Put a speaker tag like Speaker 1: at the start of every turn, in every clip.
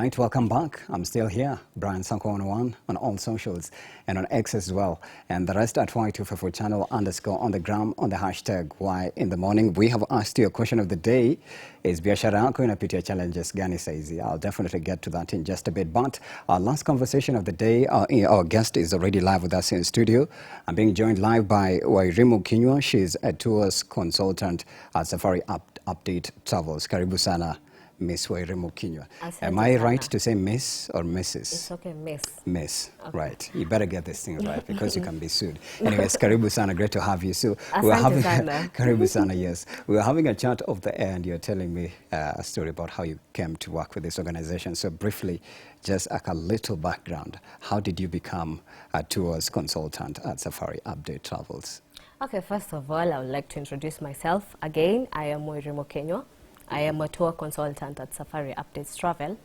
Speaker 1: right, welcome back. I'm still here, Brian Sanko101 on all socials and on X as well. And the rest at Y254 channel _ on the gram on the hashtag Y in the morning. We have asked you a question of the day. Is biashara yako inapitia challenges gani saizi? I'll definitely get to that in just a bit. But our last conversation of the day, our guest is already live with us in studio. I'm being joined live by Y254. She's a tours consultant at Safari Update Travels. Karibu sana, Miss Y254. Am I right to say Miss or Mrs.?
Speaker 2: It's okay, Miss.
Speaker 1: Miss, okay. Right. You better get this thing right because you can be sued. Anyways, karibu sana, great to have you. So we're having karibu sana, yes. We were having a chat off the air and you're telling me a story about how you came to work with this organization. So briefly, just like a little background, how did you become a tours consultant at Safari Update Travels?
Speaker 2: Okay, first of all, I would like to introduce myself again. I am Y254. I am a tour consultant at Safari Updates Travel.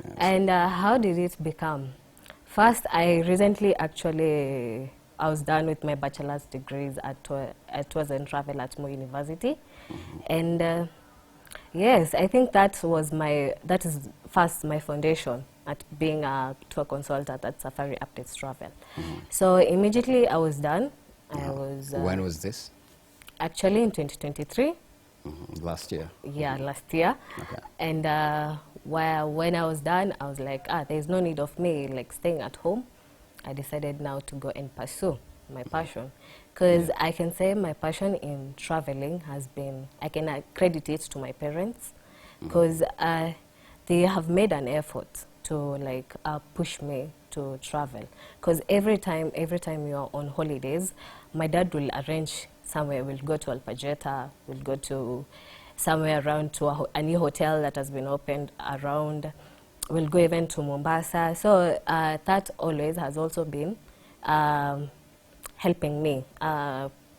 Speaker 2: Yes. And how did it become? First, I recently I was done with my bachelor's degrees at Tours and Travel at Mo University. And yes, I think that is first my foundation at being a tour consultant at Safari Updates Travel. So immediately I was done.
Speaker 1: When was this?
Speaker 2: Actually in 2023.
Speaker 1: Last year?
Speaker 2: Yeah, last year.
Speaker 1: Okay.
Speaker 2: And when I was done, I was like, there's no need of me like staying at home. I decided now to go and pursue my passion. Because I can say my passion in traveling has been, I can accredit it to my parents. Because they have made an effort to like push me to travel. Because every time you're on holidays, my dad will arrange somewhere. We'll go to Alpajeta, we'll go to somewhere around to a new hotel that has been opened around. We'll go even to Mombasa. So that always has also been helping me,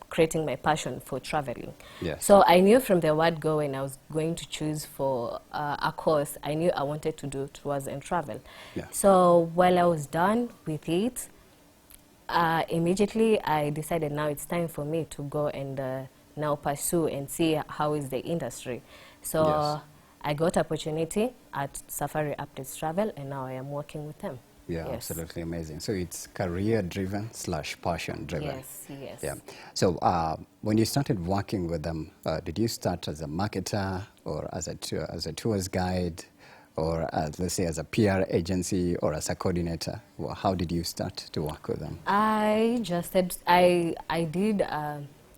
Speaker 2: creating my passion for traveling.
Speaker 1: Yes.
Speaker 2: So I knew from the word go when I was going to choose for a course, I knew I wanted to do tours and travel.
Speaker 1: Yeah.
Speaker 2: So while I was done with it, immediately I decided now it's time for me to go and now pursue and see how is the industry. So
Speaker 1: Yes.
Speaker 2: I got opportunity at Safari Updates Travel and now I am working with them.
Speaker 1: Yeah,
Speaker 2: Yes.
Speaker 1: absolutely amazing. So it's career-driven / passion-driven.
Speaker 2: Yes, yes.
Speaker 1: Yeah. So when you started working with them, did you start as a marketer or as a tours guide, or let's say as a PR agency or as a coordinator? Well, how did you start to work with them?
Speaker 2: I just said I did.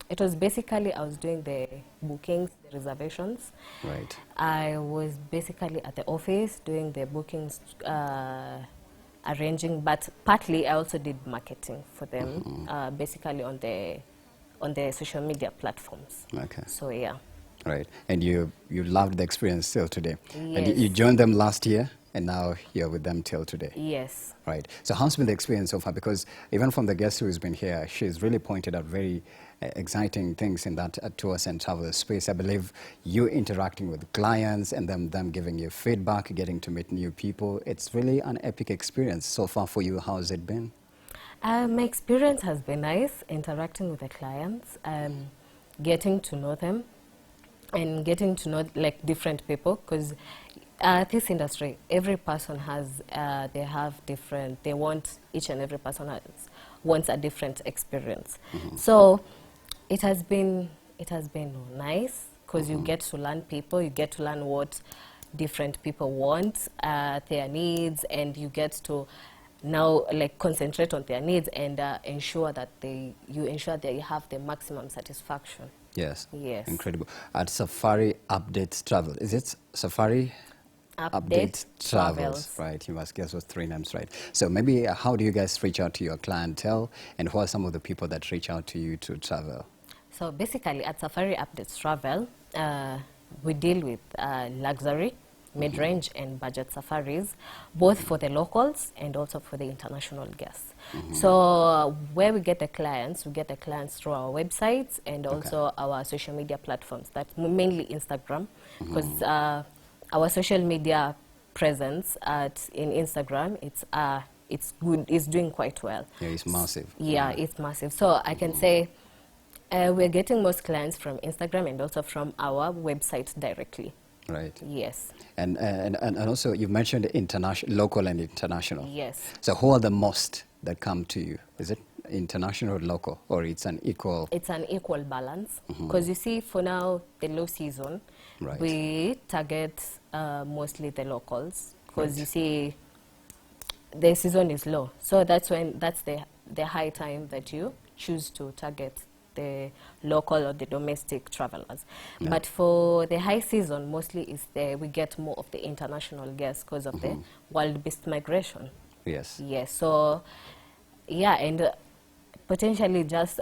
Speaker 2: It was basically I was doing the bookings, the reservations.
Speaker 1: Right.
Speaker 2: I was basically at the office doing the bookings, arranging, but partly I also did marketing for them, basically on the social media platforms.
Speaker 1: Okay.
Speaker 2: So yeah.
Speaker 1: Right. And you loved the experience till today.
Speaker 2: Yes.
Speaker 1: And you joined them last year, and now you're with them till today.
Speaker 2: Yes.
Speaker 1: Right. So how's been the experience so far? Because even from the guest who's been here, she's really pointed out very exciting things in that tours and travel space. I believe you interacting with clients and them giving you feedback, getting to meet new people. It's really an epic experience so far for you. How's it been?
Speaker 2: My experience has been nice, interacting with the clients, getting to know them, and getting to know like different people, because this industry, every person has, they want, each and every person wants a different experience. So it has been nice, because you get to learn people, you get to learn what different people want, their needs, and you get to now like concentrate on their needs and ensure that you have the maximum satisfaction.
Speaker 1: Yes.
Speaker 2: Yes.
Speaker 1: Incredible. At Safari Updates Travel, is it Safari
Speaker 2: Update Travels?
Speaker 1: Right. You must guess those 3 names, right? So maybe how do you guys reach out to your clientele, and who are some of the people that reach out to you to travel?
Speaker 2: So basically at Safari Updates Travel, we deal with luxury, mid-range and budget safaris, both for the locals and also for the international guests. So where we get the clients through our websites and also our social media platforms, that's mainly Instagram, because our social media presence in Instagram, it's good, it's doing quite well.
Speaker 1: Yeah, it's massive.
Speaker 2: Yeah, it's massive. So I can say we're getting most clients from Instagram and also from our website directly.
Speaker 1: Right.
Speaker 2: Yes.
Speaker 1: And also you mentioned international, local and international.
Speaker 2: Yes.
Speaker 1: So who are the most that come to you? Is it international or local, or it's an equal?
Speaker 2: It's an equal balance because you see, for now, the low season,
Speaker 1: Right.
Speaker 2: we target mostly the locals because
Speaker 1: Right.
Speaker 2: you see, the season is low, so that's the high time that you choose to target the local or the domestic travelers.
Speaker 1: Yeah.
Speaker 2: But for the high season, mostly is we get more of the international guests because of the wild beast migration.
Speaker 1: Yes.
Speaker 2: Yes, so yeah, and potentially just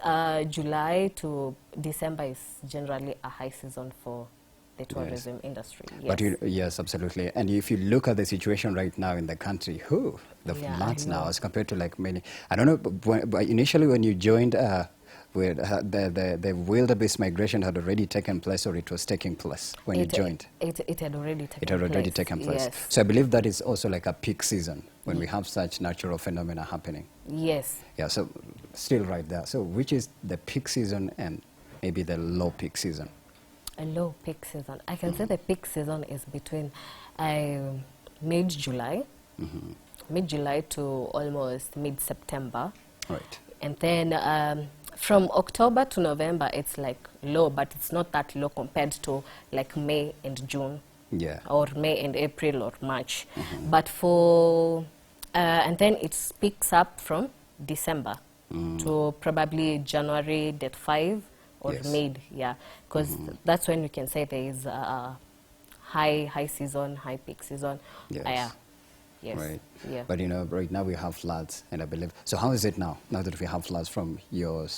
Speaker 2: July to December is generally a high season for the tourism industry. Yes.
Speaker 1: But yes, absolutely. And if you look at the situation right now in the country, the
Speaker 2: Yeah, I
Speaker 1: floods now
Speaker 2: know.
Speaker 1: as compared to like many, I don't know, but initially when you joined, with the wildebeest migration had already taken place, or it was taking place when you joined?
Speaker 2: It had already taken
Speaker 1: It had already
Speaker 2: place.
Speaker 1: taken place.
Speaker 2: Yes.
Speaker 1: So I believe that is also like a peak season when we have such natural phenomena happening.
Speaker 2: Yes.
Speaker 1: Yeah, so still right there. So which is the peak season and maybe the low peak season?
Speaker 2: A low peak season. I can say the peak season is between mid-July, mid-July to almost mid-September.
Speaker 1: Right.
Speaker 2: And then from October to November, it's like low, but it's not that low compared to like May and June.
Speaker 1: Yeah.
Speaker 2: Or May and April or March. But for, and then it picks up from December to probably January, date 5 or
Speaker 1: Yes.
Speaker 2: mid, yeah. Because that's when you can say there is a high season, high peak season.
Speaker 1: Yes.
Speaker 2: Yeah. Yes.
Speaker 1: Right.
Speaker 2: Yeah.
Speaker 1: But you know, right now we have floods, and I believe. So how is it now? Now that we have floods from your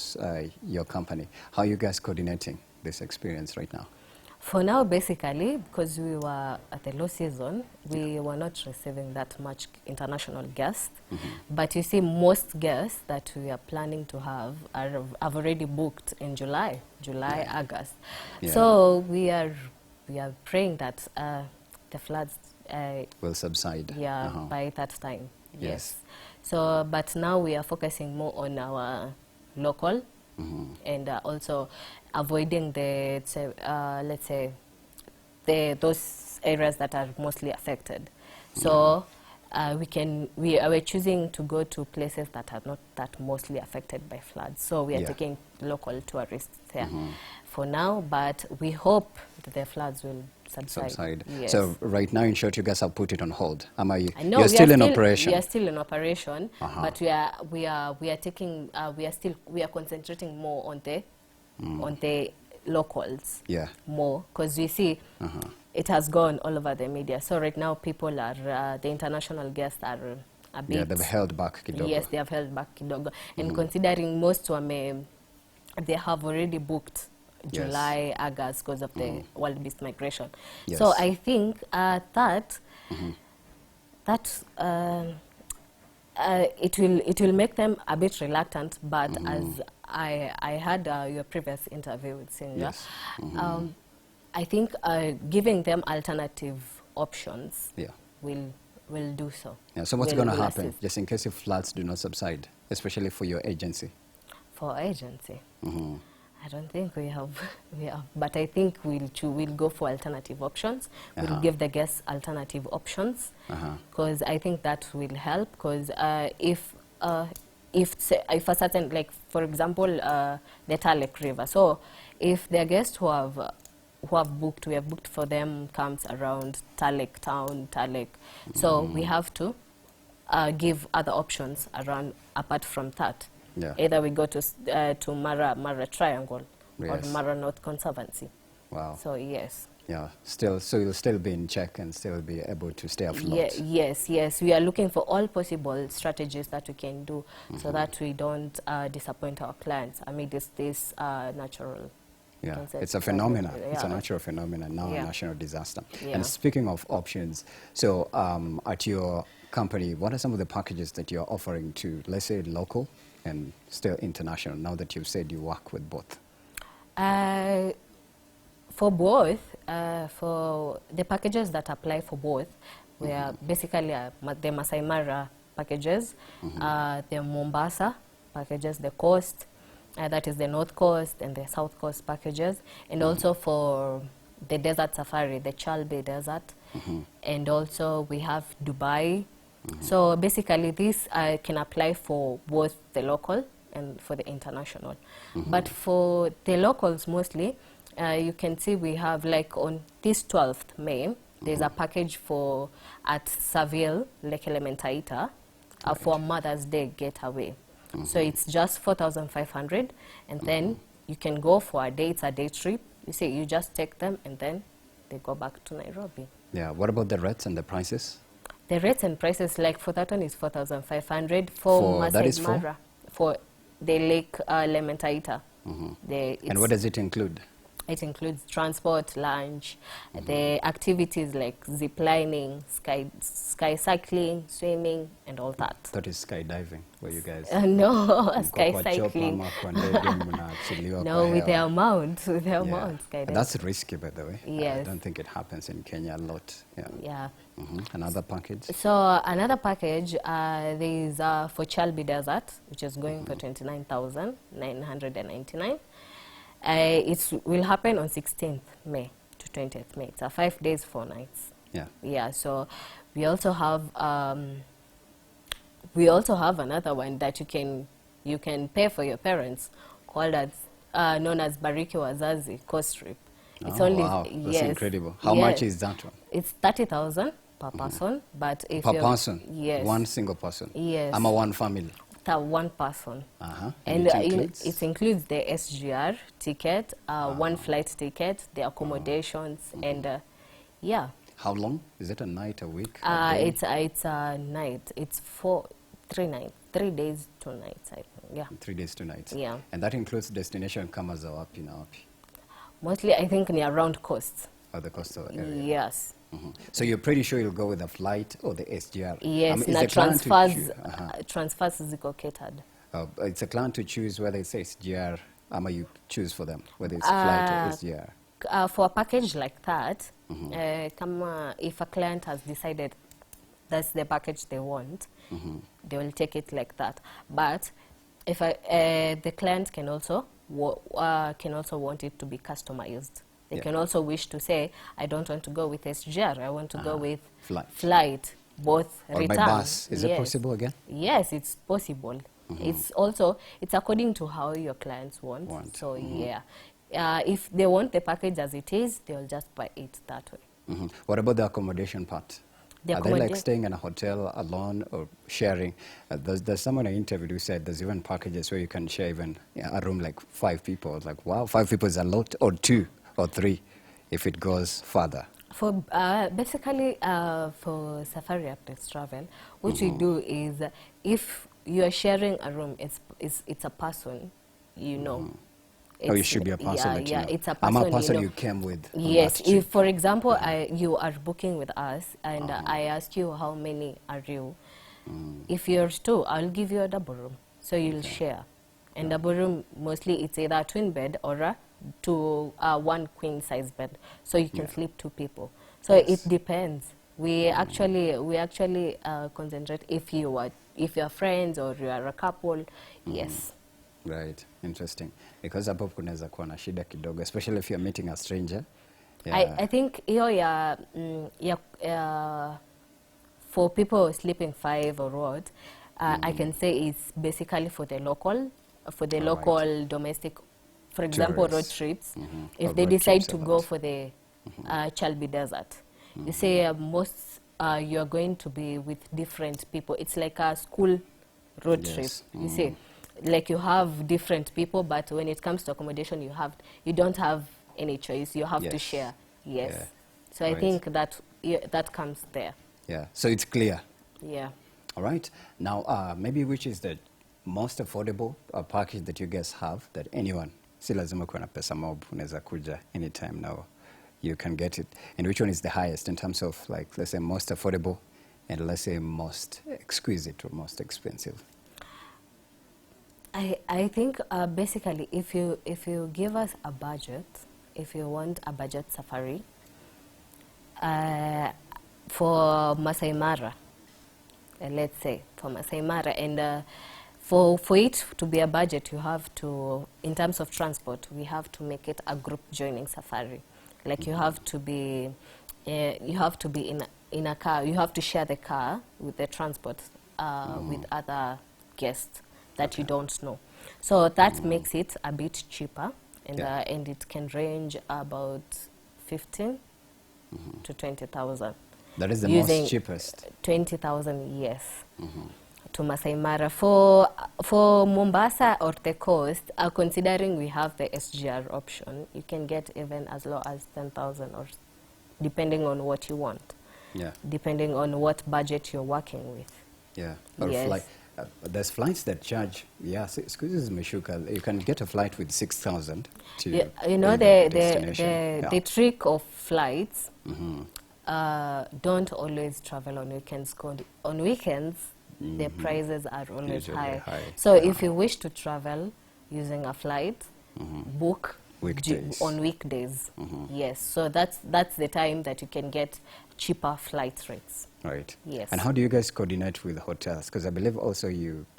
Speaker 1: company, how are you guys coordinating this experience right now?
Speaker 2: For now, basically, because we were at the low season, we were not receiving that much international guests. But you see, most guests that we are planning to have have already booked in July, August.
Speaker 1: Yeah.
Speaker 2: So we are praying that the floods
Speaker 1: Will subside.
Speaker 2: yeah, by that time.
Speaker 1: Yes.
Speaker 2: So, but now we are focusing more on our local and also avoiding the, let's say, those areas that are mostly affected. So we're choosing to go to places that are not that mostly affected by floods. So we are taking local tourists there for now, but we hope that the floods will subside. Yes.
Speaker 1: So right now, in short, you guys have put it on hold.
Speaker 2: I know
Speaker 1: You're still in operation.
Speaker 2: We are still in operation, but we are concentrating more on the locals.
Speaker 1: Yeah.
Speaker 2: More because we see it has gone all over the media. So right now, people are the international guests are a bit.
Speaker 1: Yeah, they've held back kidogo.
Speaker 2: Yes, they have held back kidogo, and considering most they have already booked July, August because of the wild beast migration.
Speaker 1: Yes.
Speaker 2: So I think that it will make them a bit reluctant. But as I had your previous interview with Sinja,
Speaker 1: Yes.
Speaker 2: I think giving them alternative options
Speaker 1: Yeah.
Speaker 2: will do so.
Speaker 1: Yeah. So what's
Speaker 2: Will
Speaker 1: going to happen,
Speaker 2: assist.
Speaker 1: just in case if floods do not subside, especially for your agency?
Speaker 2: For agency, I don't think we have, but I think we'll go for alternative options. We'll give the guests alternative options because I think that will help. Because if a certain, like for example, the Talek River. So if the guests who have booked, we have booked for them camps around Talek town, Talek. So we have to give other options around apart from that.
Speaker 1: Yeah.
Speaker 2: Either we go to Mara Triangle or
Speaker 1: Yes.
Speaker 2: Mara North Conservancy.
Speaker 1: Wow.
Speaker 2: So yes.
Speaker 1: Yeah. So you'll still be in check and still be able to stay afloat.
Speaker 2: Yes. We are looking for all possible strategies that we can do so that we don't disappoint our clients amid this natural.
Speaker 1: Yeah,
Speaker 2: concept.
Speaker 1: it's a phenomenon.
Speaker 2: Yeah.
Speaker 1: It's a natural phenomenon, now a
Speaker 2: Yeah.
Speaker 1: national disaster.
Speaker 2: Yeah.
Speaker 1: And speaking of options, so at your company, what are some of the packages that you're offering to, let's say, local and still international, now that you've said you work with both?
Speaker 2: For both, for the packages that apply for both, we are basically the Masai Mara packages, the Mombasa packages, the coast, that is the North Coast and the South Coast packages, and also for the desert safari, the Chalbe Desert, and also we have Dubai. So basically, this can apply for both the local and for the international. But for the locals mostly, you can see we have, like, on this 12th May, there's a package for at Seville, Lake Elementaita, for Mother's Day getaway. So it's just 4,500, and then you can go for a day. It's a day trip. You see, you just take them, and then they go back to Nairobi.
Speaker 1: Yeah. What about the rates and the prices?
Speaker 2: The rates and prices, like, for that one is 4,500 for Masai Mara, for the Lake Elementaita.
Speaker 1: And what does it include?
Speaker 2: It includes transport, lunch, the activities like zip lining, sky cycling, swimming, and all that.
Speaker 1: That is skydiving, where you guys...
Speaker 2: No, sky cycling. No, with their mount, skydiving.
Speaker 1: That's risky, by the way.
Speaker 2: Yes.
Speaker 1: I don't think it happens in Kenya a lot.
Speaker 2: Yeah.
Speaker 1: Another package?
Speaker 2: So another package, there is for Chalbi Desert, which is going for 29,999. It will happen on 16th May to 20th May. It's a 5 days, 4 nights.
Speaker 1: Yeah.
Speaker 2: Yeah. So we also have another one that you can pay for your parents, called as known as Bariki Wazazi Coast Trip. It's only,
Speaker 1: wow, that's
Speaker 2: yes,
Speaker 1: incredible. How much is that one?
Speaker 2: It's 30,000 per person, but if
Speaker 1: per person?
Speaker 2: Yes.
Speaker 1: One single person?
Speaker 2: Yes.
Speaker 1: I'm a one family?
Speaker 2: One person.
Speaker 1: And
Speaker 2: it includes the SGR ticket, one flight ticket, the accommodations, and yeah.
Speaker 1: How long? Is it a night, a week?
Speaker 2: It's a night. It's 3 nights, 3 days, 2 nights. I think. Yeah.
Speaker 1: 3 days, 2 nights.
Speaker 2: Yeah.
Speaker 1: And that includes destination kama za wapi na wapi?
Speaker 2: Mostly, I think, near around coast.
Speaker 1: Oh, the coastal area.
Speaker 2: Yes.
Speaker 1: So you're pretty sure you'll go with the flight or the SGR?
Speaker 2: Yes. Transfers is catered.
Speaker 1: It's a client to choose whether it's SGR, you choose for them, whether it's flight or SGR.
Speaker 2: For a package like that, if a client has decided that's the package they want, they will take it like that. But if the client can also want it to be customized. They can also wish to say, I don't want to go with SGR, I want to go with flight, both
Speaker 1: or
Speaker 2: return.
Speaker 1: by bus. Is it possible again?
Speaker 2: Yes, it's possible. It's according to how your clients want. So yeah, if they want the package as it is, they'll just buy it that way.
Speaker 1: What about the accommodation part? Are they like staying in a hotel alone or sharing? There's someone I interviewed who said there's even packages where you can share even a room like 5 people. I was like, wow, 5 people is a lot, or 2 or 3 if it goes further.
Speaker 2: For basically for Safari Updates Travel, what we do is if you are sharing a room, it's a person, you know.
Speaker 1: Oh, you should be a person that you know.
Speaker 2: It's a person,
Speaker 1: I'm a person you came with.
Speaker 2: Yes, if, for example, you are booking with us and I ask you how many are you, if you're 2, I'll give you a double room. So you'll share. And double room, mostly it's either a twin bed or a 1 queen size bed. So you can sleep 2 people. So it depends. We actually concentrate if you're friends or you are a couple. Yes.
Speaker 1: Right, interesting. Because hapo kunaweza kuwa na shida kidogo, especially if you're meeting a stranger.
Speaker 2: I think hiyo for people sleeping 5 or what, I can say it's basically for the local domestic, for example, road trips. If they decide to go for the Chalbi Desert, you say most you are going to be with different people. It's like a school road trip. You see. Like you have different people, but when it comes to accommodation, you don't have any choice. You have to share. Yes. Yeah. So I think that comes there.
Speaker 1: Yeah. So it's clear.
Speaker 2: Yeah.
Speaker 1: All right. Now, maybe which is the most affordable package that you guys have that anyone, si lazima kuwa na pesa mob, unaweza kuja anytime now, you can get it. And which one is the highest in terms of, like, let's say most affordable and let's say most exquisite or most expensive?
Speaker 2: I think basically if you give us a budget, if you want a budget safari for Masai Mara, let's say for Masai Mara, and for it to be a budget, you have to, in terms of transport, we have to make it a group joining safari. Like you have to be in a car. You have to share the car with the transport with other guests that you don't know. So that makes it a bit cheaper, and it can range about 15 to 20,000.
Speaker 1: That is the most cheapest.
Speaker 2: 20,000, yes. To Masai Mara. For Mombasa or the coast, considering we have the SGR option, you can get even as low as 10,000, or depending on what you want.
Speaker 1: Yeah.
Speaker 2: Depending on what budget you're working with.
Speaker 1: Yeah. Or
Speaker 2: Yes.
Speaker 1: there's flights that charge. Yeah. Excuse me, Shuka. You can get a flight with 6,000 to
Speaker 2: You know,
Speaker 1: destination.
Speaker 2: the trick of flights don't always travel on weekends. On weekends, the prices are always
Speaker 1: Usually
Speaker 2: high.
Speaker 1: high.
Speaker 2: So if you wish to travel using a flight, book
Speaker 1: Weekdays.
Speaker 2: on weekdays. Yes, so that's the time that you can get cheaper flight rates.
Speaker 1: Right.
Speaker 2: Yes.
Speaker 1: And how do you guys coordinate with hotels? Because I believe also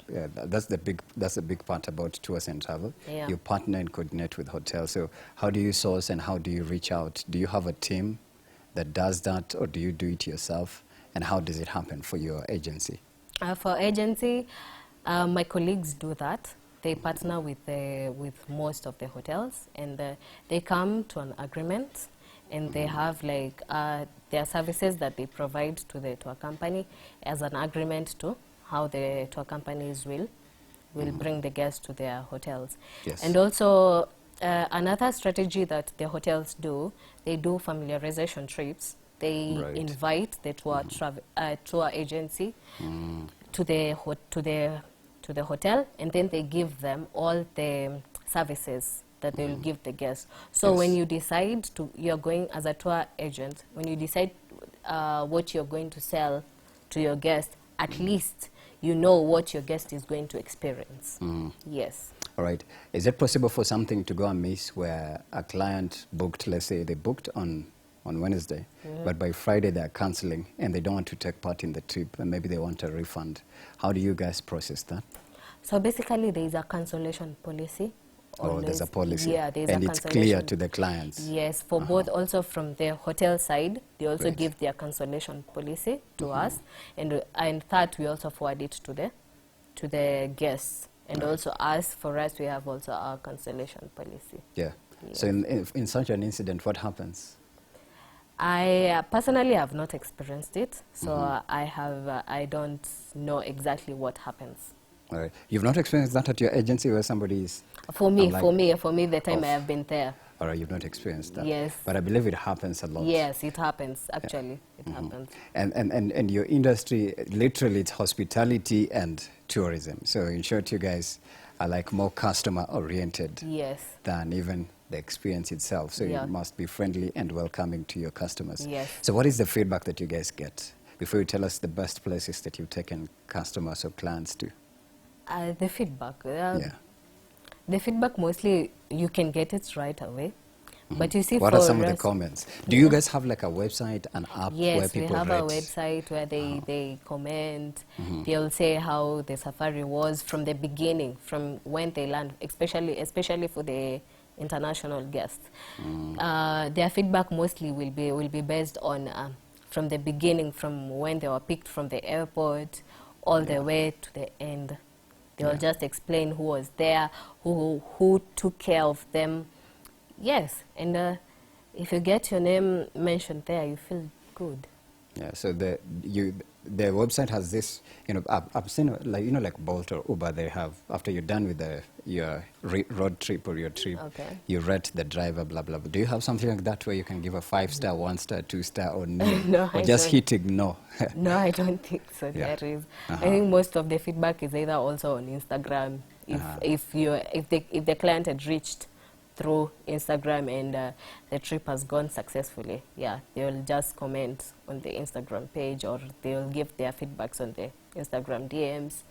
Speaker 1: that's the big part about tours and travel.
Speaker 2: Yeah.
Speaker 1: You partner and coordinate with hotels. So how do you source and how do you reach out? Do you have a team that does that, or do you do it yourself? And how does it happen for your agency?
Speaker 2: For agency, my colleagues do that. They partner with most of the hotels, and they come to an agreement, and they have like their services that they provide to the tour company as an agreement to how the tour companies will bring the guests to their hotels.
Speaker 1: Yes.
Speaker 2: And also another strategy that the hotels do, they do familiarization trips. They invite the tour agency to the hotel, and then they give them all the services that they will give the guests. So when you decide you're going as a tour agent, when you decide what you're going to sell to your guest, at least you know what your guest is going to experience. Yes.
Speaker 1: All right. Is it possible for something to go amiss where a client booked, let's say they booked on Wednesday, but by Friday they're canceling and they don't want to take part in the trip and maybe they want a refund? How do you guys process that?
Speaker 2: So basically there is a cancellation policy.
Speaker 1: Oh, there's a policy.
Speaker 2: Yeah, there's
Speaker 1: and
Speaker 2: a
Speaker 1: it's clear to the clients.
Speaker 2: Yes, for both. Also from the hotel side, they also give their cancellation policy to us, and third, we also forward it to the guests, and also for us, we have also our cancellation policy.
Speaker 1: Yeah.
Speaker 2: Yes.
Speaker 1: So in such an incident, what happens?
Speaker 2: I personally have not experienced it, so I don't know exactly what happens.
Speaker 1: All right. You've not experienced that at your agency where somebody is...
Speaker 2: For me, the time I have been there.
Speaker 1: All right, you've not experienced that.
Speaker 2: Yes.
Speaker 1: But I believe it happens a lot.
Speaker 2: Yes, it happens, actually. It happens.
Speaker 1: And your industry, literally, it's hospitality and tourism. So in short, you guys are like more customer-oriented than even the experience itself. So you must be friendly and welcoming to your customers.
Speaker 2: Yes.
Speaker 1: So what is the feedback that you guys get? Before you tell us the best places that you've taken customers or clients to.
Speaker 2: The feedback. The feedback, mostly you can get it right away. But you see,
Speaker 1: what are some of the comments? Do you guys have like a website, an app where people
Speaker 2: Yes, we have
Speaker 1: rate?
Speaker 2: a website where they comment. They'll say how the safari was from the beginning, from when they land, especially for the international guests. Their feedback mostly will be based on from the beginning, from when they were picked from the airport all the way to the end. They'll just explain who was there, who took care of them. Yes, and if you get your name mentioned there, you feel good.
Speaker 1: Yeah, so the website has this, I've seen like Bolt or Uber, they have, after you're done with your road trip or your trip, you rate the driver, blah, blah, blah. Do you have something like that where you can give a 5-star, 1-star, 2-star, or no?
Speaker 2: No,
Speaker 1: or just hitting no?
Speaker 2: No, I don't think so. There is. I think most of the feedback is either also on Instagram. If the client had reached through Instagram and the trip has gone successfully, they will just comment on the Instagram page, or they will give their feedbacks on the Instagram DMs.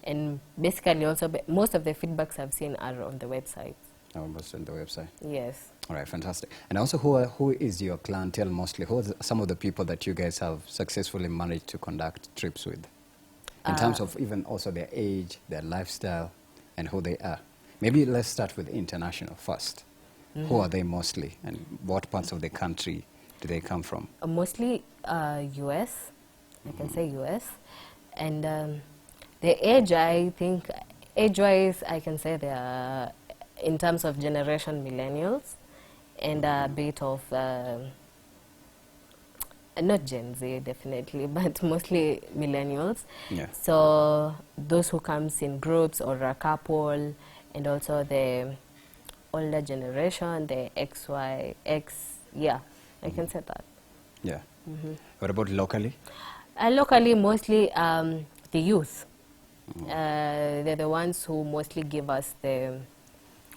Speaker 2: And basically also, most of the feedbacks I've seen are on the website.
Speaker 1: Oh, most on the website.
Speaker 2: Yes.
Speaker 1: All right, fantastic. And also, who is your clientele mostly? Who are some of the people that you guys have successfully managed to conduct trips with? In terms of even also their age, their lifestyle, and who they are. Maybe let's start with international first. Who are they mostly, and what parts of the country do they come from?
Speaker 2: Mostly US, I can say US. And the age, I think, age-wise, I can say they are, in terms of generation, millennials, and a bit of, not Gen Z, definitely, but mostly millennials.
Speaker 1: Yeah.
Speaker 2: So those who comes in groups or a couple, and also the older generation, the X, yeah, I can say that.
Speaker 1: Yeah. What about locally?
Speaker 2: Locally, mostly the youth. They're the ones who mostly give us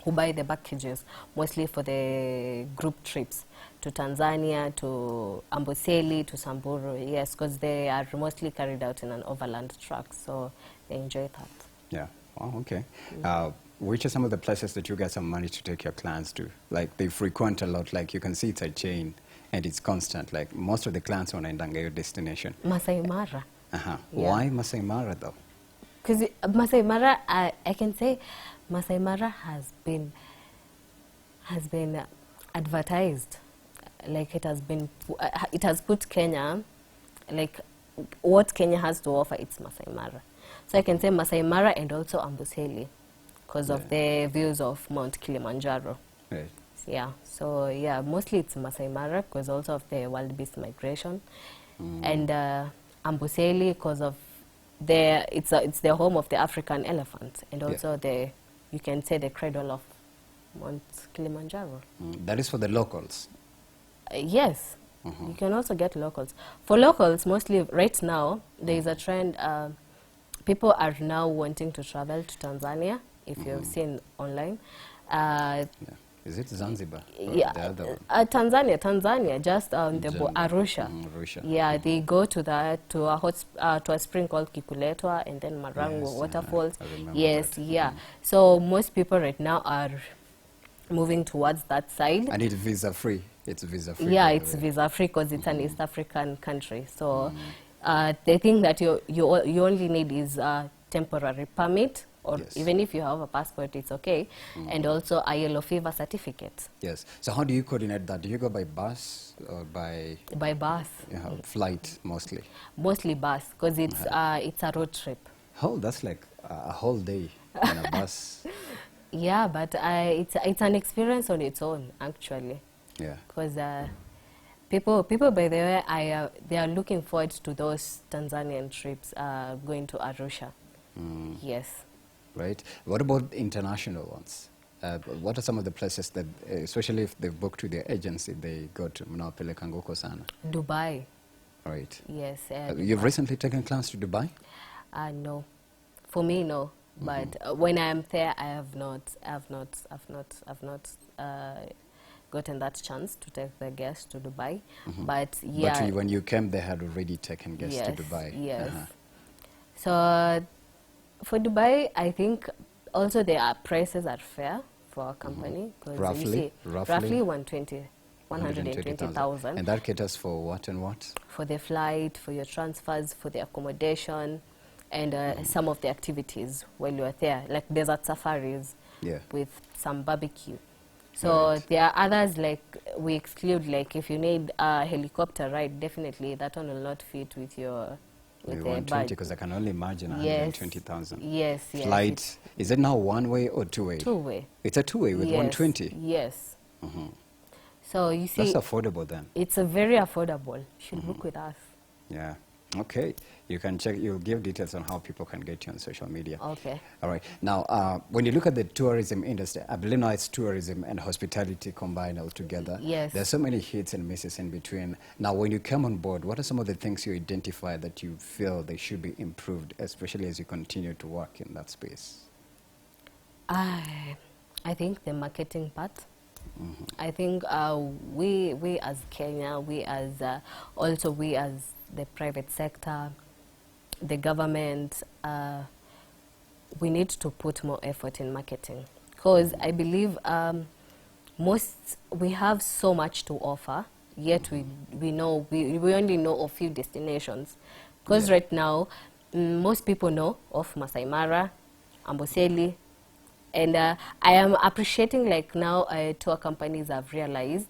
Speaker 2: who buy the packages, mostly for the group trips to Tanzania, to Amboseli, to Samburu, yes, because they are mostly carried out in an overland truck, so they enjoy that.
Speaker 1: Yeah. Oh, okay. Which are some of the places that you guys have managed to take your clients to? Like, they frequent a lot, like you can see it's a chain and it's constant. Like, most of the clients wanaendanga your destination.
Speaker 2: Masai Mara.
Speaker 1: Yeah. Why
Speaker 2: Yeah.
Speaker 1: Masai Mara though?
Speaker 2: Because Masai Mara, I can say Masai Mara has been advertised, like it has put Kenya, like what Kenya has to offer, it's Masai Mara. So I can say Masai Mara and also Amboseli, because of the views of Mount Kilimanjaro.
Speaker 1: Right.
Speaker 2: Yeah, so yeah, mostly it's Masai Mara because also of the wild beast migration, and Amboseli because of it's the home of the African elephant, and also you can say the cradle of Mount Kilimanjaro.
Speaker 1: That is for the locals.
Speaker 2: Yes, you can also get locals. For locals, mostly right now there is a trend. People are now wanting to travel to Tanzania. If you've seen online.
Speaker 1: Is it Zanzibar?
Speaker 2: Yeah,
Speaker 1: The other one?
Speaker 2: Tanzania, just on the Arusha.
Speaker 1: Arusha.
Speaker 2: Yeah, they go to a spring called Kikuletwa and then Marangu
Speaker 1: Yes,
Speaker 2: waterfalls.
Speaker 1: I remember
Speaker 2: Yes,
Speaker 1: that.
Speaker 2: yeah. So most people right now are moving towards that side.
Speaker 1: And it's visa free. It's visa free.
Speaker 2: Yeah, it's visa free because it's an East African country. So they think that you only need is a temporary permit, or even if you have a passport, it's okay, and also a yellow fever certificate.
Speaker 1: Yes. So how do you coordinate that? Do you go by bus or by
Speaker 2: bus?
Speaker 1: Flight mostly?
Speaker 2: Mostly bus, because it's a road trip.
Speaker 1: Oh, that's like a whole day in a bus.
Speaker 2: Yeah, but it's an experience on its own, actually.
Speaker 1: Yeah.
Speaker 2: Because people, by the way, they are looking forward to those Tanzanian trips, going to Arusha. Yes.
Speaker 1: Right. What about international ones? What are some of the places that, especially if they've booked with their agency, they go to mnawapeleka ngoko sana?
Speaker 2: Dubai.
Speaker 1: Right.
Speaker 2: Yes.
Speaker 1: You've recently taken clients to Dubai?
Speaker 2: No. For me, no. But when I am there, I've not gotten that chance to take the guests to Dubai. But yeah.
Speaker 1: But when you came, they had already taken guests to Dubai.
Speaker 2: Yes. So for Dubai, I think also their prices are fair for a company.
Speaker 1: Roughly?
Speaker 2: Roughly 120,000.
Speaker 1: And that caters for what and what?
Speaker 2: For the flight, for your transfers, for the accommodation, and some of the activities while you are there, like desert safaris with some barbecue. So there are others, like we exclude, like if you need a helicopter ride, definitely that one will not fit with your...
Speaker 1: With 120, because I can only imagine 120,000.
Speaker 2: Yes, yes.
Speaker 1: Flight, is it now one-way or two-way?
Speaker 2: Two-way.
Speaker 1: It's a two-way with 120?
Speaker 2: Yes. So you see...
Speaker 1: That's affordable then.
Speaker 2: It's very affordable. You should book with us.
Speaker 1: Yeah. Okay. You can check, you'll give details on how people can get you on social media.
Speaker 2: Okay.
Speaker 1: All right. Now, when you look at the tourism industry, I believe now it's tourism and hospitality combined all together.
Speaker 2: Yes.
Speaker 1: There's so many hits and misses in between. Now, when you come on board, what are some of the things you identify that you feel they should be improved, especially as you continue to work in that space?
Speaker 2: I think the marketing part. I think we as Kenya, we as the private sector, the government, we need to put more effort in marketing, because I believe we have so much to offer, yet we only know a few destinations, because right now most people know of Masai Mara, Amboseli, And I am appreciating, like, now tour companies have realized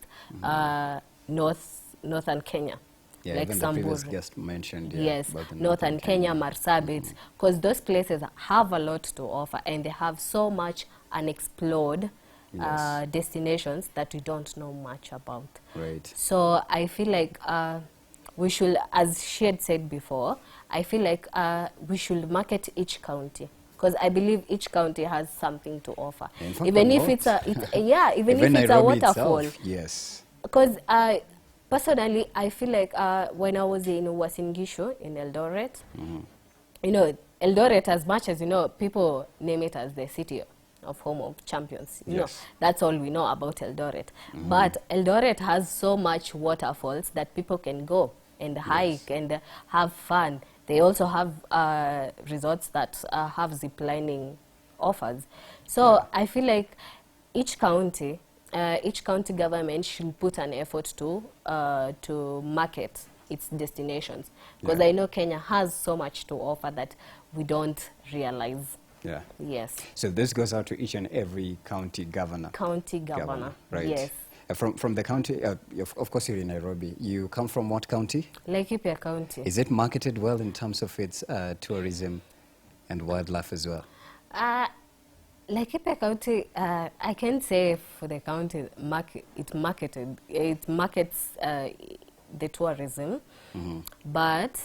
Speaker 2: northern Kenya,
Speaker 1: Yeah,
Speaker 2: like
Speaker 1: even the previous
Speaker 2: Samburu.
Speaker 1: guest mentioned, yeah,
Speaker 2: Yes,
Speaker 1: about the
Speaker 2: northern Kenya, Marsabit, because those places have a lot to offer, and they have so much unexplored
Speaker 1: Yes.
Speaker 2: destinations that we don't know much about.
Speaker 1: Right.
Speaker 2: So I feel like we should, as she had said before, I feel like we should market each county, because I believe each county has something to offer.
Speaker 1: In fact, a
Speaker 2: Even if
Speaker 1: lot.
Speaker 2: it's yeah, even if it's a
Speaker 1: Nairobi
Speaker 2: waterfall.
Speaker 1: itself, yes.
Speaker 2: Because personally, I feel like when I was in Uasin Gishu in Eldoret, you know, Eldoret, as much as, you know, people name it as the city of home of champions. You know,
Speaker 1: Yes.
Speaker 2: that's all we know about Eldoret. But Eldoret has so much waterfalls that people can go and hike and have fun. They also have resorts that have zip lining offers. So I feel like each county government should put an effort to market its destinations, because
Speaker 1: Yeah.
Speaker 2: I know Kenya has so much to offer that we don't realize.
Speaker 1: Yeah.
Speaker 2: Yes.
Speaker 1: So this goes out to each and every county governor.
Speaker 2: County governor.
Speaker 1: Right.
Speaker 2: Yes.
Speaker 1: From the county, of course you're in Nairobi. You come from what county?
Speaker 2: Laikipia County.
Speaker 1: Is it marketed well in terms of its tourism and wildlife as well?
Speaker 2: Laikipia County, I can say for the county, it markets the tourism, but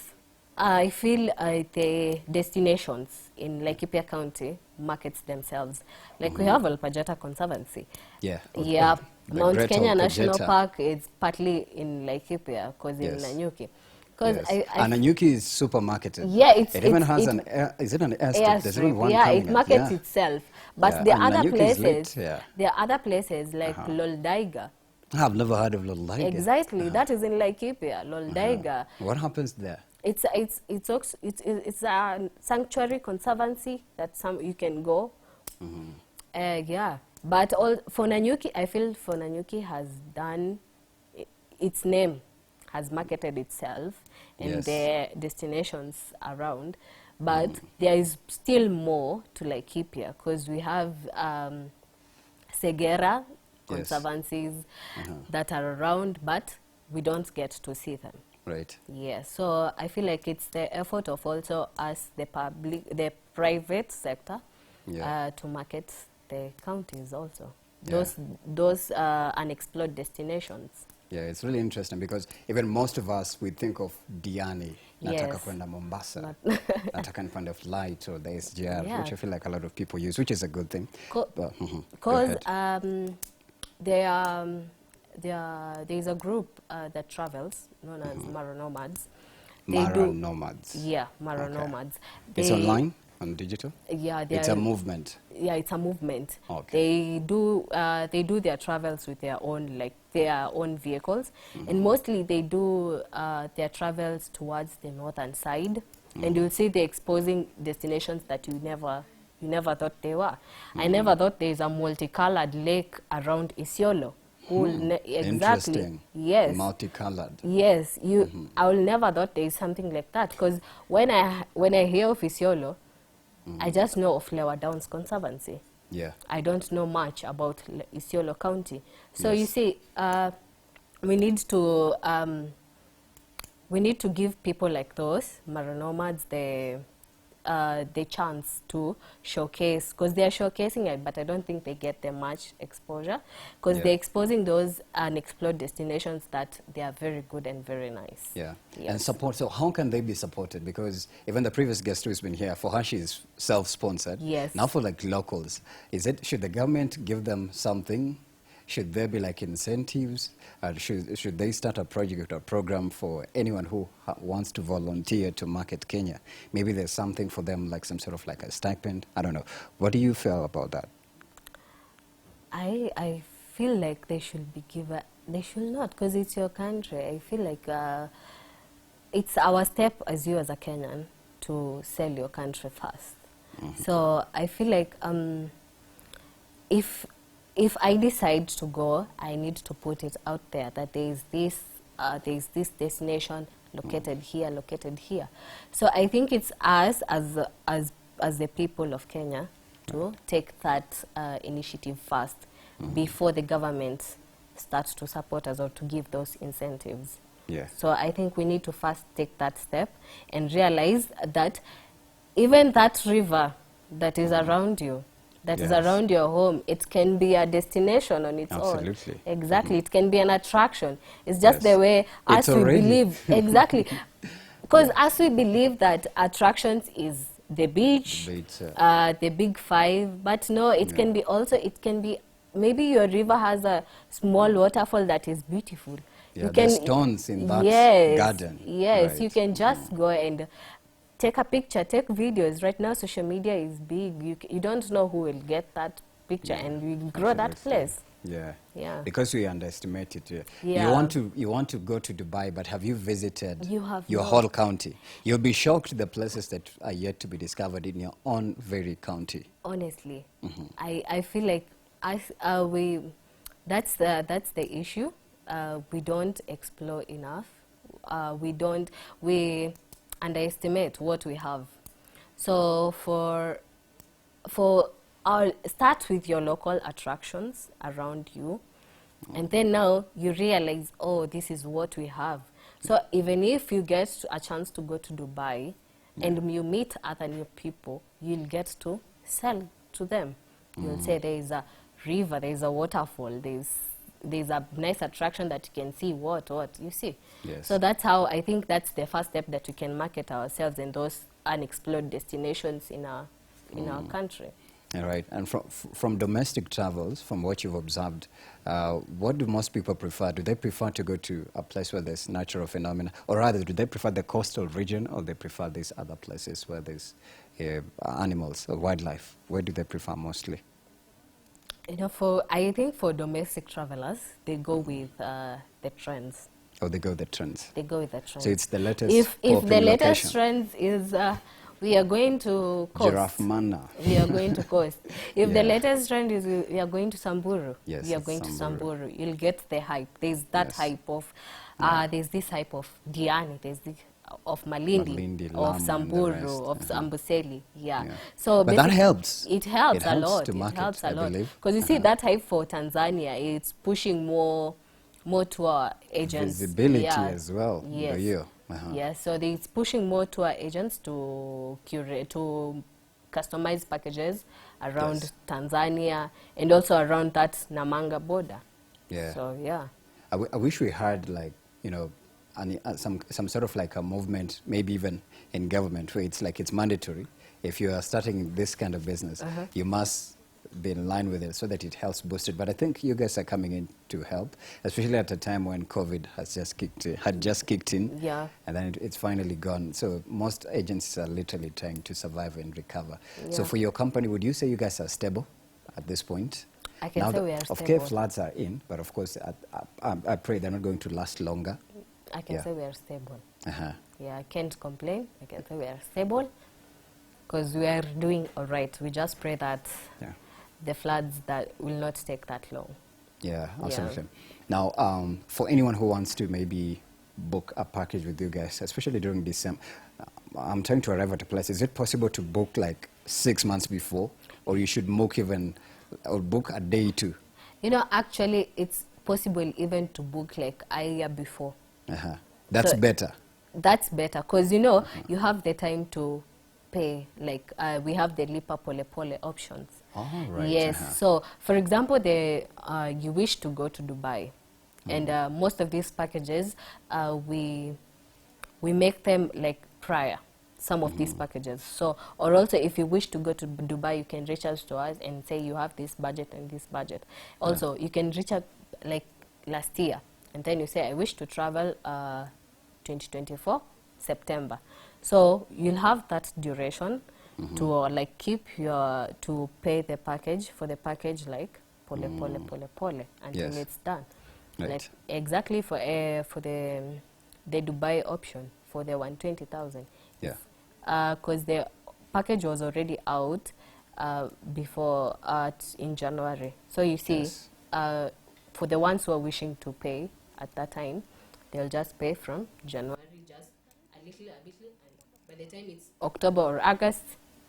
Speaker 2: I feel the destinations in Laikipia County markets themselves. Like we have Alpajata Conservancy.
Speaker 1: Yeah.
Speaker 2: Yeah,
Speaker 1: The
Speaker 2: Mount
Speaker 1: Great
Speaker 2: Kenya
Speaker 1: Old
Speaker 2: National
Speaker 1: Kajeta.
Speaker 2: Park is partly in Laikipia, because
Speaker 1: Yes.
Speaker 2: in Nanyuki. Because
Speaker 1: Yes. And Nanyuki is supermarketed.
Speaker 2: yeah,
Speaker 1: it even has an air, is it an airstrip? There's even
Speaker 2: airstrip,
Speaker 1: one
Speaker 2: yeah,
Speaker 1: coming
Speaker 2: it
Speaker 1: in.
Speaker 2: markets
Speaker 1: Yeah.
Speaker 2: itself. But
Speaker 1: Yeah,
Speaker 2: there
Speaker 1: and
Speaker 2: are other
Speaker 1: Nanyuki is
Speaker 2: places.
Speaker 1: lit, yeah.
Speaker 2: There are other places like Loldaiga.
Speaker 1: I've never heard of Lolaiga.
Speaker 2: Exactly, that is in Laikipia, Loldaiga.
Speaker 1: What happens there?
Speaker 2: It's a sanctuary conservancy that you can go. Yeah, but for Nanyuki, I feel for Nanyuki has done its name, has marketed itself and
Speaker 1: Yes.
Speaker 2: their destinations around. But there is still more to Laikipia, because we have Segera
Speaker 1: Yes.
Speaker 2: conservancies that are around, but we don't get to see them.
Speaker 1: Right.
Speaker 2: Yeah, so I feel like it's the effort of also us, the private sector,
Speaker 1: Yeah.
Speaker 2: to market the counties also.
Speaker 1: Yeah.
Speaker 2: Those unexplored destinations.
Speaker 1: Yeah, it's really interesting because even most of us, we think of Diani, nataka
Speaker 2: Yes.
Speaker 1: kwenda Mombasa, nataka nipande flight or the SGR,
Speaker 2: Yeah.
Speaker 1: which I feel like a lot of people use, which is a good thing. But, go
Speaker 2: Because
Speaker 1: ahead.
Speaker 2: there is a group that travels known as Mara Nomads.
Speaker 1: Mara Nomads.
Speaker 2: Yeah, Mara
Speaker 1: Okay.
Speaker 2: Nomads.
Speaker 1: It's online, on digital?
Speaker 2: Yeah,
Speaker 1: It's a movement.
Speaker 2: Yeah, it's a movement.
Speaker 1: Okay.
Speaker 2: They do their travels with their own vehicles, and mostly they do their travels towards the northern side, and you'll see they're exposing destinations that you never thought they were. I never thought there's a multicolored lake around Isiolo. Exactly.
Speaker 1: Interesting.
Speaker 2: Yes.
Speaker 1: Multicolored.
Speaker 2: Yes, I will never thought there is something like that, because when I hear of Isiolo, I just know of Lewa Downs Conservancy.
Speaker 1: Yeah.
Speaker 2: I don't know much about Isiolo County. So you
Speaker 1: Yes.
Speaker 2: see, we need to give people like those Mara Nomads the chance to showcase, because they are showcasing it, but I don't think they get them much exposure, because
Speaker 1: Yeah.
Speaker 2: they're exposing those unexplored destinations that they are very good and very nice.
Speaker 1: Yeah.
Speaker 2: Yes.
Speaker 1: And support, so how can they be supported? Because even the previous guest who's been here, for her, she's self-sponsored.
Speaker 2: Yes.
Speaker 1: Now for like locals, should the government give them something? Should there be like incentives? Should they start a project or program for anyone who wants to volunteer to market Kenya? Maybe there's something for them, like some sort of like a stipend. I don't know. What do you feel about that?
Speaker 2: I feel like they should be given. They should not, because it's your country. I feel like it's our step as you as a Kenyan to sell your country first. So I feel like if I decide to go, I need to put it out there that there is this destination located here, located here. So I think it's us as the people of Kenya to take that initiative first before the government starts to support us or to give those incentives.
Speaker 1: Yeah.
Speaker 2: So I think we need to first take that step and realize that even that river that is around you, that is
Speaker 1: Yes.
Speaker 2: around your home, it can be a destination on its
Speaker 1: Absolutely.
Speaker 2: own. Exactly. It can be an attraction. It's just
Speaker 1: Yes.
Speaker 2: the way
Speaker 1: It's
Speaker 2: us we
Speaker 1: already.
Speaker 2: believe. Exactly. Because
Speaker 1: Yeah.
Speaker 2: as we believe that attractions is the beach, the big five, but no, it can be also, it can be, maybe your river has a small waterfall that is beautiful.
Speaker 1: Yeah, there's stones in that garden.
Speaker 2: Yes, you
Speaker 1: Right.
Speaker 2: can just go and take a picture, take videos. Right now, social media is big. You don't know who will get that picture and will grow that
Speaker 1: Absolutely.
Speaker 2: place.
Speaker 1: Yeah.
Speaker 2: Yeah.
Speaker 1: Because we underestimate it. Yeah.
Speaker 2: Yeah.
Speaker 1: You want to go to Dubai, but have you visited
Speaker 2: You have
Speaker 1: your
Speaker 2: not.
Speaker 1: whole county? You'll be shocked the places that are yet to be discovered in your own very county.
Speaker 2: Honestly, I feel like that's the issue. We don't explore enough. We underestimate what we have. So for our, start with your local attractions around you, and then now you realize, oh, this is what we have. So even if you get a chance to go to Dubai and you meet other new people, you'll get to sell to them. You'll say there is a river, there is a waterfall, there's a nice attraction that you can see, what, you see.
Speaker 1: Yes.
Speaker 2: So that's how I think that's the first step that we can market ourselves in those unexplored destinations in our country.
Speaker 1: All right. And from domestic travels, from what you've observed, what do most people prefer? Do they prefer to go to a place where there's natural phenomena? Or rather, do they prefer the coastal region, or they prefer these other places where there's animals or wildlife? Where do they prefer mostly?
Speaker 2: You know, I think for domestic travelers, they go with the trends.
Speaker 1: Or they go with the trends?
Speaker 2: They go with the trends.
Speaker 1: So it's the latest
Speaker 2: If the
Speaker 1: popping
Speaker 2: latest
Speaker 1: location.
Speaker 2: trends is we are going to coast.
Speaker 1: Giraffe Manor.
Speaker 2: We are going to coast. If the
Speaker 1: Yeah.
Speaker 2: latest trend is we are going to Samburu,
Speaker 1: Yes,
Speaker 2: we are
Speaker 1: it's
Speaker 2: going to
Speaker 1: Samburu.
Speaker 2: Samburu. You'll get the hype. There's that
Speaker 1: Yes.
Speaker 2: hype of, there's this hype of Diani, there's this of
Speaker 1: Malindi,
Speaker 2: Malindi,
Speaker 1: Lamu,
Speaker 2: of
Speaker 1: and the
Speaker 2: Samburu,
Speaker 1: rest.
Speaker 2: of Amboseli. Yeah.
Speaker 1: Yeah.
Speaker 2: So
Speaker 1: But that
Speaker 2: basic-
Speaker 1: helps.
Speaker 2: It helps
Speaker 1: It
Speaker 2: a
Speaker 1: helps
Speaker 2: lot.
Speaker 1: to market,
Speaker 2: it helps a
Speaker 1: I
Speaker 2: lot.
Speaker 1: believe.
Speaker 2: Because you see that hype for Tanzania, it's pushing more tour agents.
Speaker 1: Visibility
Speaker 2: Yeah.
Speaker 1: as well.
Speaker 2: Yes.
Speaker 1: You.
Speaker 2: Yes, so it's pushing more tour agents to curate, to customize packages around
Speaker 1: Yes.
Speaker 2: Tanzania and also around that Namanga border.
Speaker 1: Yeah.
Speaker 2: So yeah.
Speaker 1: I wish we had, like, you know, some sort of like a movement, maybe even in government, where it's like it's mandatory. If you are starting this kind of business, you must be in line with it so that it helps boost it. But I think you guys are coming in to help, especially at a time when COVID had just kicked in.
Speaker 2: Yeah.
Speaker 1: And then it's finally gone. So most agencies are literally trying to survive and recover. So
Speaker 2: Yeah.
Speaker 1: for your company, would you say you guys are stable at this point?
Speaker 2: I can
Speaker 1: Now
Speaker 2: say
Speaker 1: that-
Speaker 2: we are
Speaker 1: Of course,
Speaker 2: stable.
Speaker 1: floods are in, but of course, I pray they're not going to last longer.
Speaker 2: I can
Speaker 1: Yeah.
Speaker 2: say we are stable.
Speaker 1: Uh-huh.
Speaker 2: Yeah, I can't complain. I can say we are stable because we are doing all right. We just pray that
Speaker 1: Yeah.
Speaker 2: the floods that will not take that long.
Speaker 1: Yeah, absolutely. Now, for anyone who wants to maybe book a package with you guys, especially during December, I'm trying to arrive at a place. Is it possible to book like 6 months before, or you should book book a day too?
Speaker 2: You know, actually, it's possible even to book like a year before.
Speaker 1: Uh-huh. That's
Speaker 2: So-
Speaker 1: better.
Speaker 2: That's better because, you know, you have the time to pay. Like, we have the Lipa Pole Pole options.
Speaker 1: Oh, right.
Speaker 2: Yes.
Speaker 1: Uh-huh.
Speaker 2: So, for example, you wish to go to Dubai. And most of these packages, we make them like prior, some of these packages. So, or also if you wish to go to Dubai, you can reach out to us and say you have this budget and this budget. Also, you can reach out like last year. And then you say, I wish to travel 2024, September. So you'll have that duration to like to pay the package for the package like pole until
Speaker 1: Yes.
Speaker 2: it's done.
Speaker 1: Right.
Speaker 2: Like exactly for the Dubai option for the 120,000.
Speaker 1: Yeah.
Speaker 2: Because the package was already out before in January. So you see,
Speaker 1: Yes.
Speaker 2: for the ones who are wishing to pay at that time, they'll just pay from January, just a little, and by the time it's October or August,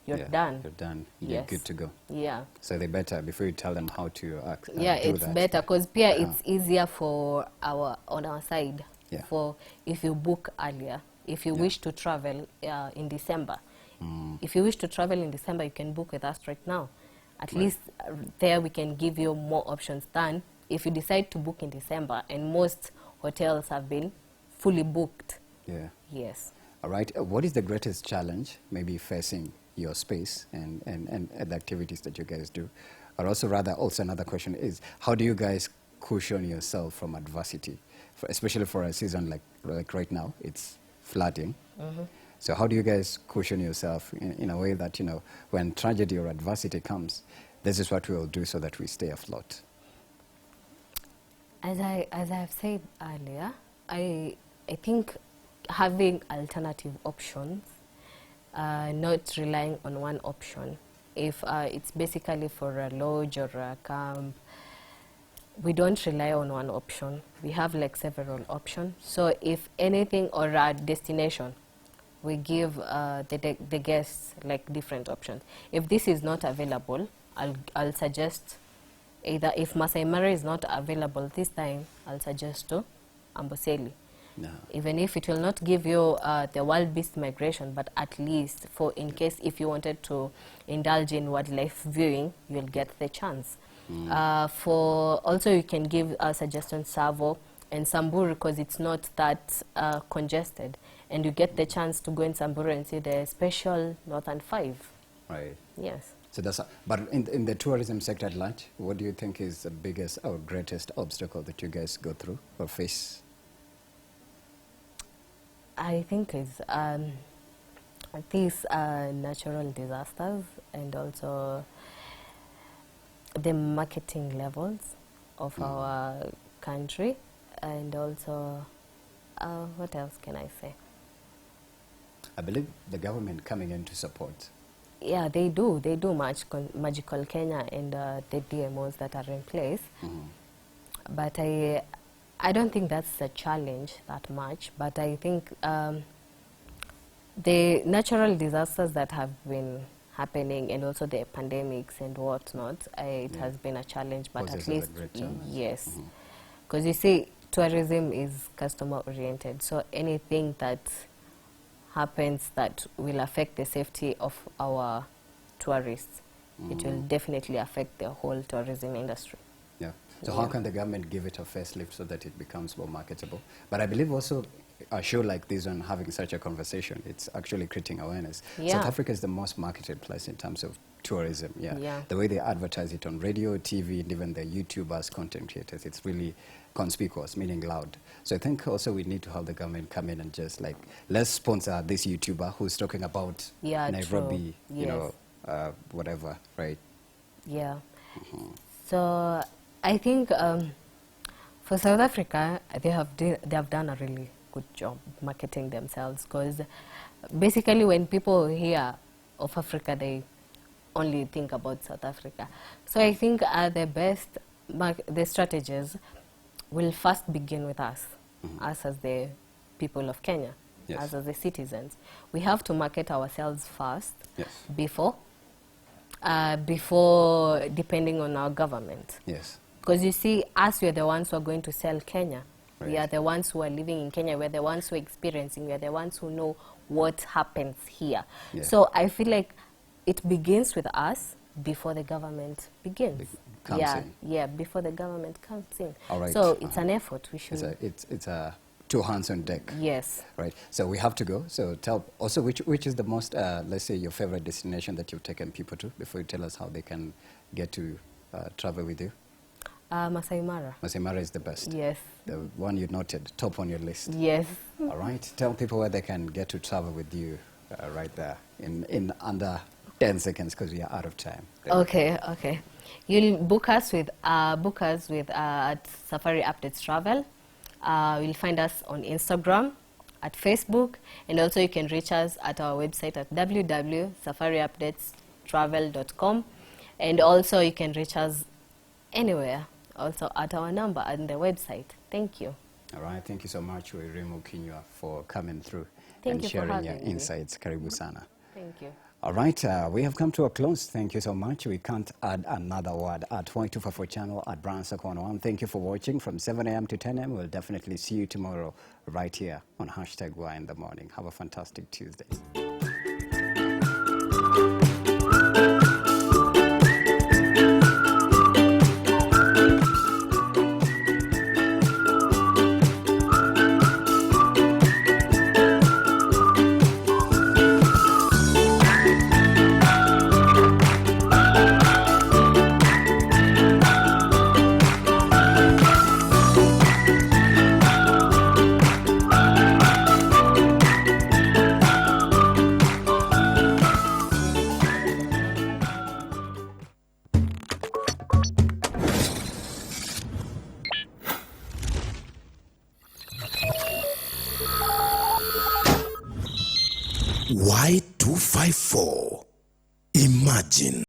Speaker 2: you're
Speaker 1: Yeah,
Speaker 2: done.
Speaker 1: you're done. You're
Speaker 2: Yes.
Speaker 1: good to go.
Speaker 2: Yeah.
Speaker 1: So they better, before you tell them how to
Speaker 2: Yeah,
Speaker 1: do
Speaker 2: it's
Speaker 1: that.
Speaker 2: better because it's easier for on our side.
Speaker 1: Yeah.
Speaker 2: For if you book earlier, if you
Speaker 1: Yeah.
Speaker 2: wish to travel in December, if you wish to travel in December, you can book with us right now. At
Speaker 1: Right.
Speaker 2: least there we can give you more options than if you decide to book in December, and most hotels have been fully booked.
Speaker 1: Yeah.
Speaker 2: Yes.
Speaker 1: All right. What is the greatest challenge maybe facing your space and the activities that you guys do? Or also rather, also another question is, how do you guys cushion yourself from adversity? Especially for a season like right now, it's flooding. So how do you guys cushion yourself in a way that, when tragedy or adversity comes, this is what we will do so that we stay afloat?
Speaker 2: As I've said earlier, I think having alternative options, not relying on one option. If it's basically for a lodge or a camp, we don't rely on one option. We have like several options. So if anything or a destination, we give the guests like different options. If this is not available, I'll suggest either if Masai Mara is not available this time, I'll suggest to Amboseli.
Speaker 1: No.
Speaker 2: Even if it will not give you the wild beast migration, but at least for in case if you wanted to indulge in wildlife viewing, you'll get the chance. For also you can give a suggestion Savo and Samburu because it's not that congested, and you get the chance to go in Samburu and see the special Northern 5.
Speaker 1: Right.
Speaker 2: Yes.
Speaker 1: So but in the tourism sector at large, what do you think is the biggest or greatest obstacle that you guys go through or face?
Speaker 2: I think it's these natural disasters and also the marketing levels of our country, and also what else can I say?
Speaker 1: I believe the government coming in to support.
Speaker 2: Yeah, they do Magical Kenya and the DMOs that are in place. But I don't think that's a challenge that much, but I think the natural disasters that have been happening and also the pandemics and whatnot, it has been a challenge, but
Speaker 1: Poses
Speaker 2: at
Speaker 1: as a
Speaker 2: least,
Speaker 1: great challenge.
Speaker 2: yes. Because you see, tourism is customer oriented, so anything that happens that will affect the safety of our tourists, it will definitely affect the whole tourism industry.
Speaker 1: Yeah. So how can the government give it a facelift so that it becomes more marketable? But I believe also a show like this one, having such a conversation, it's actually creating awareness.
Speaker 2: Yeah.
Speaker 1: South Africa is the most marketed place in terms of tourism. Yeah.
Speaker 2: Yeah.
Speaker 1: The way they advertise it on radio, TV, and even the YouTubers, content creators, it's really conspicuous, meaning loud. So I think also we need to have the government come in and just like, let's sponsor this YouTuber who's talking about Nairobi,
Speaker 2: true.
Speaker 1: you
Speaker 2: Yes.
Speaker 1: know, whatever, right?
Speaker 2: Yeah. So I think for South Africa, they have done a really good job marketing themselves, because basically when people hear of Africa, they only think about South Africa. So I think the strategies will first begin with us, us as the people of Kenya,
Speaker 1: Yes.
Speaker 2: us as the citizens. We have to market ourselves first
Speaker 1: Yes.
Speaker 2: before depending on our government.
Speaker 1: Yes.
Speaker 2: Because you see, us, we are the ones who are going to sell Kenya. We
Speaker 1: Right.
Speaker 2: are the ones who are living in Kenya. We are the ones who are experiencing. We are the ones who know what happens here.
Speaker 1: Yeah.
Speaker 2: So I feel like it begins with us before the government begins.
Speaker 1: Comes
Speaker 2: yeah,
Speaker 1: in.
Speaker 2: yeah, before the government comes in.
Speaker 1: All right.
Speaker 2: So it's an effort. We should.
Speaker 1: It's a two hands on deck.
Speaker 2: Yes.
Speaker 1: Right. So we have to go. So tell also which is the most let's say your favorite destination that you've taken people to, before you tell us how they can get to travel with you.
Speaker 2: Masai Mara.
Speaker 1: Masai Mara is the best.
Speaker 2: Yes.
Speaker 1: The one you noted, top on your list.
Speaker 2: Yes.
Speaker 1: All right. Tell people where they can get to travel with you right there in under 10 seconds, because we are out of time.
Speaker 2: Okay. You'll book us with at Safari Updates Travel. You'll find us on Instagram, at Facebook, and also you can reach us at our website at www.safariupdatestravel.com, and also you can reach us anywhere, also at our number and the website. Thank you.
Speaker 1: All right. Thank you so much, Remo Kinywa, for coming through
Speaker 2: Thank
Speaker 1: and
Speaker 2: you for
Speaker 1: sharing your
Speaker 2: having me.
Speaker 1: insights. Karibu sana.
Speaker 2: Thank you.
Speaker 1: All right, we have come to a close. Thank you so much. We can't add another word at Y254 channel at Brian Sakon 1. Thank you for watching from 7 a.m. to 10 a.m. We'll definitely see you tomorrow right here on hashtag Y in the morning. Have a fantastic Tuesday.
Speaker 3: Y254. Imagine.